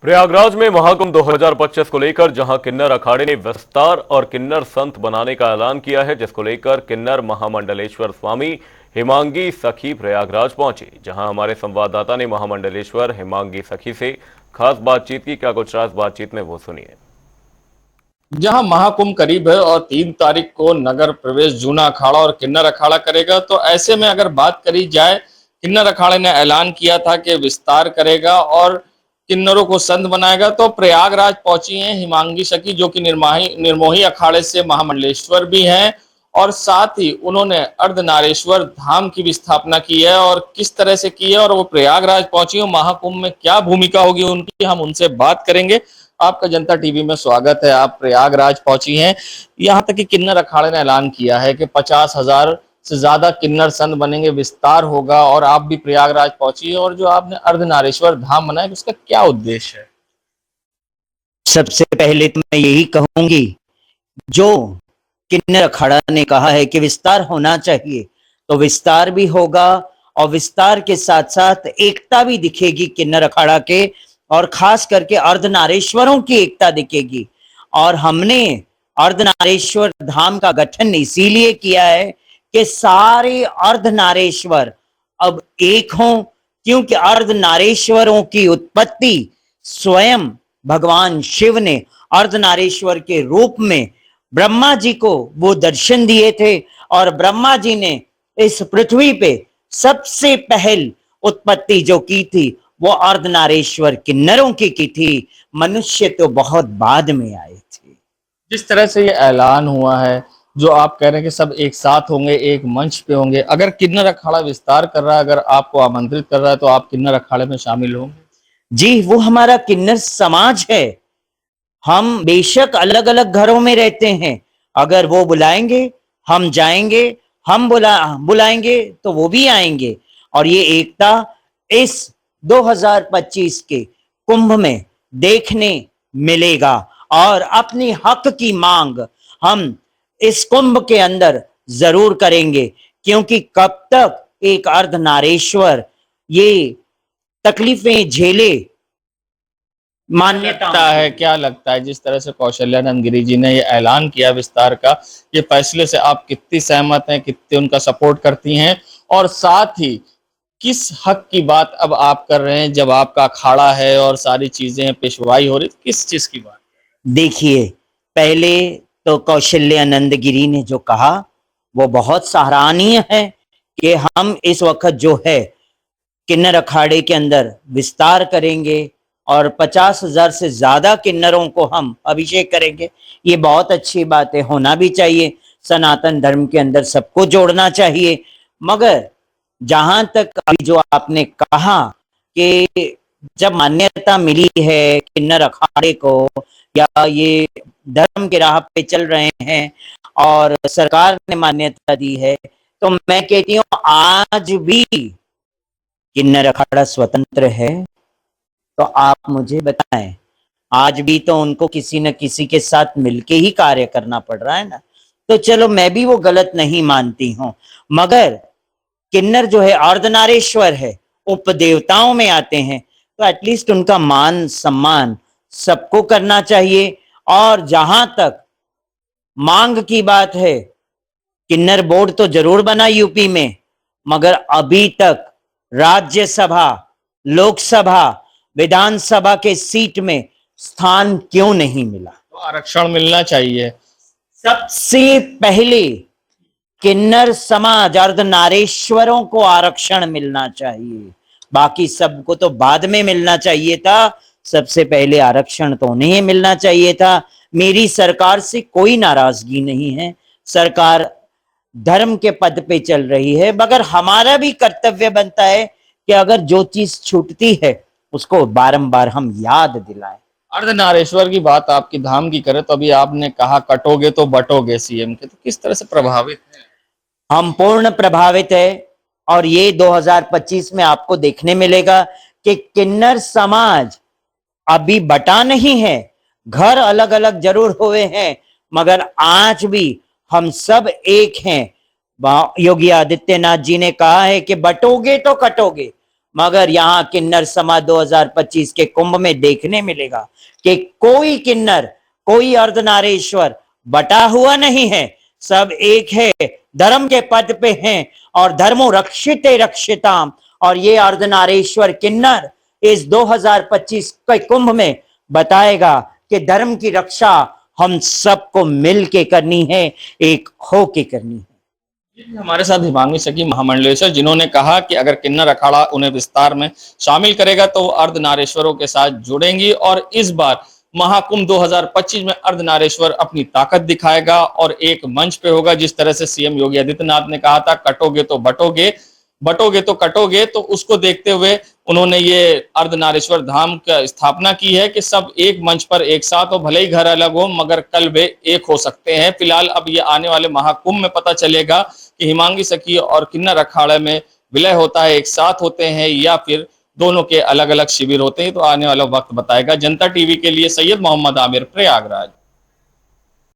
प्रयागराज में महाकुंभ 2025 को लेकर जहां किन्नर अखाड़े ने विस्तार और किन्नर संत बनाने का ऐलान किया है, जिसको लेकर किन्नर महामंडलेश्वर स्वामी हिमांगी सखी प्रयागराज पहुंचे। जहां हमारे संवाददाता ने महामंडलेश्वर हिमांगी सखी से खास बातचीत की। क्या कुछ खास बातचीत में वो सुनिए। जहां महाकुंभ करीब है और 3 तारीख को नगर प्रवेश जूना अखाड़ा और किन्नर अखाड़ा करेगा, तो ऐसे में अगर बात करी जाए, किन्नर अखाड़े ने ऐलान किया था कि विस्तार करेगा और किन्नरों को संत बनाएगा। तो प्रयागराज पहुंची हैं हिमांगी सखी, जो कि निर्मोही अखाड़े से महामंडलेश्वर भी हैं, और साथ ही उन्होंने अर्धनारेश्वर धाम की भी स्थापना की है। और किस तरह से की है और वो प्रयागराज पहुंची है, महाकुंभ में क्या भूमिका होगी उनकी, हम उनसे बात करेंगे। आपका जनता टीवी में स्वागत है। आप प्रयागराज पहुंची हैं, यहाँ तक कि किन्नर अखाड़े ने ऐलान किया है कि 50,000 से ज्यादा किन्नर संत बनेंगे, विस्तार होगा, और आप भी प्रयागराज पहुंची है। और जो आपने अर्धनारेश्वर धाम बनाया, उसका क्या उद्देश्य है? सबसे पहले तो मैं यही कहूंगी, जो किन्नर अखाड़ा ने कहा है कि विस्तार होना चाहिए, तो विस्तार भी होगा, और विस्तार के साथ साथ एकता भी दिखेगी किन्नर अखाड़ा के, और खास करके अर्धनारेश्वरों की एकता दिखेगी। और हमने अर्धनारेश्वर धाम का गठन इसीलिए किया है कि सारे अर्धनारेश्वर अब एक हों, क्योंकि अर्धनारेश्वरों की उत्पत्ति स्वयं भगवान शिव ने अर्धनारेश्वर के रूप में ब्रह्मा जी को वो दर्शन दिए थे, और ब्रह्मा जी ने इस पृथ्वी पे सबसे पहल उत्पत्ति जो की थी वो अर्धनारेश्वर किन्नरों की थी। मनुष्य तो बहुत बाद में आए थे। जिस तरह से ये ऐलान हुआ है, जो आप कह रहे हैं कि सब एक साथ होंगे, एक मंच पे होंगे, अगर किन्नर अखाड़ा विस्तार कर रहा है, अगर आपको आमंत्रित कर रहा है, तो आप किन्नर अखाड़े में शामिल होंगे? जी, वो हमारा किन्नर समाज है। हम बेशक अलग अलग घरों में रहते हैं, अगर वो बुलाएंगे हम जाएंगे, हम बुलाएंगे तो वो भी आएंगे। और ये एकता इस 2025 के कुंभ में देखने मिलेगा, और अपनी हक की मांग हम इस कुंभ के अंदर जरूर करेंगे, क्योंकि कब तक एक अर्धनारेश्वर ये तकलीफें झेले। मान्यता है, क्या लगता है जिस तरह से कौशल्यानंद गिरी जी ने ये ऐलान किया विस्तार का, ये फैसले से आप कितनी सहमत हैं, कितने उनका सपोर्ट करती हैं? और साथ ही किस हक की बात अब आप कर रहे हैं, जब आपका अखाड़ा है और सारी चीजें पेशवाई हो रही, किस चीज की बात? देखिए, पहले तो कौशल्यानंद गिरी ने जो कहा वो बहुत सराहनीय है कि हम इस वक्त जो है किन्नर अखाड़े के अंदर विस्तार करेंगे और 50,000 से ज्यादा किन्नरों को हम अभिषेक करेंगे। ये बहुत अच्छी बात है, होना भी चाहिए। सनातन धर्म के अंदर सबको जोड़ना चाहिए। मगर जहां तक अभी जो आपने कहा कि जब मान्यता मिली है किन्नर अखाड़े को, या ये धर्म के राह पे चल रहे हैं और सरकार ने मान्यता दी है, तो मैं कहती हूँ आज भी किन्नर अखाड़ा स्वतंत्र है। तो आप मुझे बताएं, आज भी तो उनको किसी न किसी के साथ मिलके ही कार्य करना पड़ रहा है ना। तो चलो, मैं भी वो गलत नहीं मानती हूँ, मगर किन्नर जो है अर्धनारेश्वर है, उपदेवताओं में आते हैं, तो एटलीस्ट उनका मान सम्मान सबको करना चाहिए। और जहां तक मांग की बात है, किन्नर बोर्ड तो जरूर बना यूपी में, मगर अभी तक राज्यसभा, लोकसभा, विधानसभा के सीट में स्थान क्यों नहीं मिला? तो आरक्षण मिलना चाहिए। सबसे पहले किन्नर समाज अर्धनारेश्वरों को आरक्षण मिलना चाहिए, बाकी सबको तो बाद में मिलना चाहिए था। सबसे पहले आरक्षण तो उन्हें मिलना चाहिए था। मेरी सरकार से कोई नाराजगी नहीं है, सरकार धर्म के पद पे चल रही है, मगर हमारा भी कर्तव्य बनता है कि अगर जो चीज छूटती है उसको बारंबार हम याद दिलाएं। अर्धनारेश्वर की बात आपकी धाम की करें, तो अभी आपने कहा कटोगे तो बटोगे सीएम के, तो किस तरह से प्रभावित है? हम पूर्ण प्रभावित है, और ये 2025 में आपको देखने मिलेगा कि किन्नर समाज अभी बटा नहीं है। घर अलग अलग जरूर हुए हैं, मगर आज भी हम सब एक हैं। योगी आदित्यनाथ जी ने कहा है कि बटोगे तो कटोगे, मगर यहाँ किन्नर समाज 2025 के कुंभ में देखने मिलेगा कि कोई किन्नर, कोई अर्धनारीश्वर बटा हुआ नहीं है, सब एक है, धर्म के पद पे हैं और धर्मो रक्षिते रक्षिताम। और ये अर्धनारीश्वर किन्नर इस 2025 के कुंभ में बताएगा कि धर्म की रक्षा हम सबको मिल के करनी है, एक हो के करनी है। हमारे साथ हिमांगी सखी महामंडलेश्वर, जिन्होंने कहा कि अगर किन्नर अखाड़ा उन्हें विस्तार में शामिल करेगा तो वो अर्धनारेश्वरों के साथ जुड़ेंगी और इस बार महाकुंभ 2025 में अर्धनारेश्वर अपनी ताकत दिखाएगा और एक मंच पे होगा। जिस तरह से सीएम योगी आदित्यनाथ ने कहा था कटोगे तो बटोगे, बटोगे तो कटोगे, तो उसको देखते हुए उन्होंने ये अर्धनारेश्वर धाम की स्थापना की है कि सब एक मंच पर एक साथ हो, भले ही घर अलग हो मगर कल वे एक हो सकते हैं। फिलहाल अब ये आने वाले महाकुंभ में पता चलेगा कि हिमांगी सखी और किन्नर अखाड़े में विलय होता है, एक साथ होते हैं या फिर दोनों के अलग अलग शिविर होते हैं। तो आने वाला वक्त बताएगा। जनता टीवी के लिए सैयद मोहम्मद आमिर, प्रयागराज।